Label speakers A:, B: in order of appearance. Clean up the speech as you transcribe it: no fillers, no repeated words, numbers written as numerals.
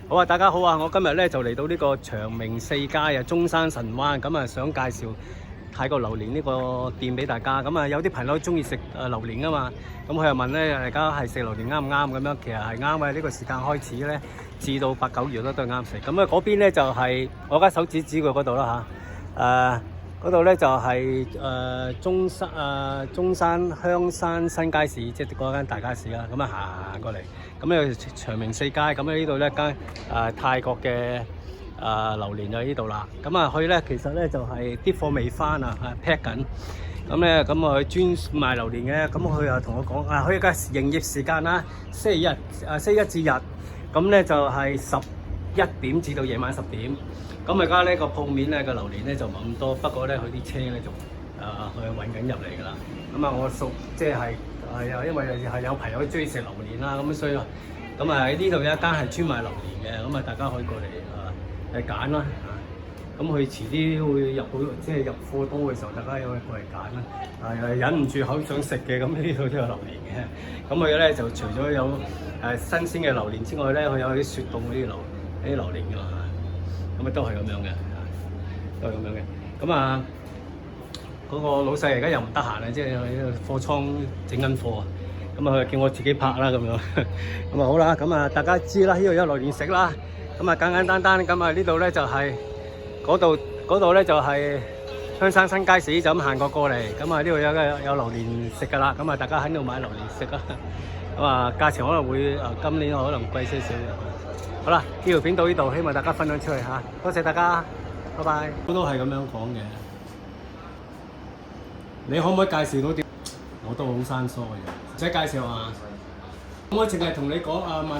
A: 好啊，大家好啊！我今日咧就嚟到呢個長明四街啊，中山神灣咁啊，想介紹泰國榴蓮呢個店俾大家。咁啊，有啲朋友中意食榴蓮啊嘛，咁佢又問咧，大家係食榴蓮啱唔啱咁樣？其實係啱嘅，呢個時間開始咧，至到8、9月都係啱食。咁啊，嗰邊咧就係我家手指指佢嗰度啦嚇，嗰度咧就係中山香山新街市，即係嗰間大街市啦。咁啊行過嚟，咁咧長明四街，咁咧呢度咧間泰國嘅榴蓮就喺呢度啦。咁啊去咧其實咧就係啲貨未翻啊，pack 緊。咁咧咁佢專賣榴蓮嘅，咁佢又同我講佢嘅營業時間啦，星期一至日，咁咧就係11點至到夜晚10點。咁而家呢個鋪面咧個榴蓮咧就唔係咁多，不過咧佢啲車咧就去運緊入嚟㗎啦。咁啊我即係因為係有朋友中意食榴蓮啦，咁所以咁啊喺呢度有一間係專賣榴蓮嘅，咁啊大家可以過嚟揀啦。咁佢遲啲會入到即係入貨多嘅時候，大家可以過嚟揀啦。忍唔住口想食嘅，咁呢度都有榴蓮嘅。咁佢咧就除咗有新鮮嘅榴蓮之外咧，佢有啲雪凍嗰啲榴蓮㗎嘛。咁啊都係咁樣嘅，都係咁樣嘅。咁啊，嗰個老細而家又唔得閒啊，即係喺貨倉整緊貨啊。咁啊，佢叫我自己拍啦咁樣。咁啊好啦，咁啊大家知啦，呢度有榴蓮食啦。咁啊簡簡單單，咁啊呢度咧就係嗰度咧就係香山新街市，就咁行過嚟。咁啊呢度有榴蓮食㗎啦。咁啊大家喺度買榴蓮食啊。咁啊價錢可能會今年可能貴些少嘅。好啦，呢條片到呢度，希望大家分享出去嚇，多謝大家，拜拜。都係咁樣講嘅，你可唔可以介紹到啲？我都好生疏嘅，唔使介紹啊。咁我淨係同你講問。